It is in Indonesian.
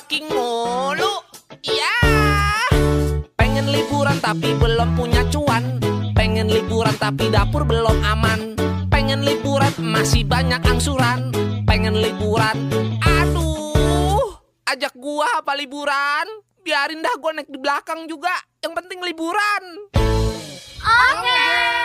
working mulu. Ya. Pengen liburan tapi belum punya cuan. Pengen liburan tapi dapur belum aman. Pengen liburan masih banyak angsuran. Pengen liburan, aduh, ajak gua apa liburan? Biarin dah gua naik di belakang juga. Yang penting liburan. Oke.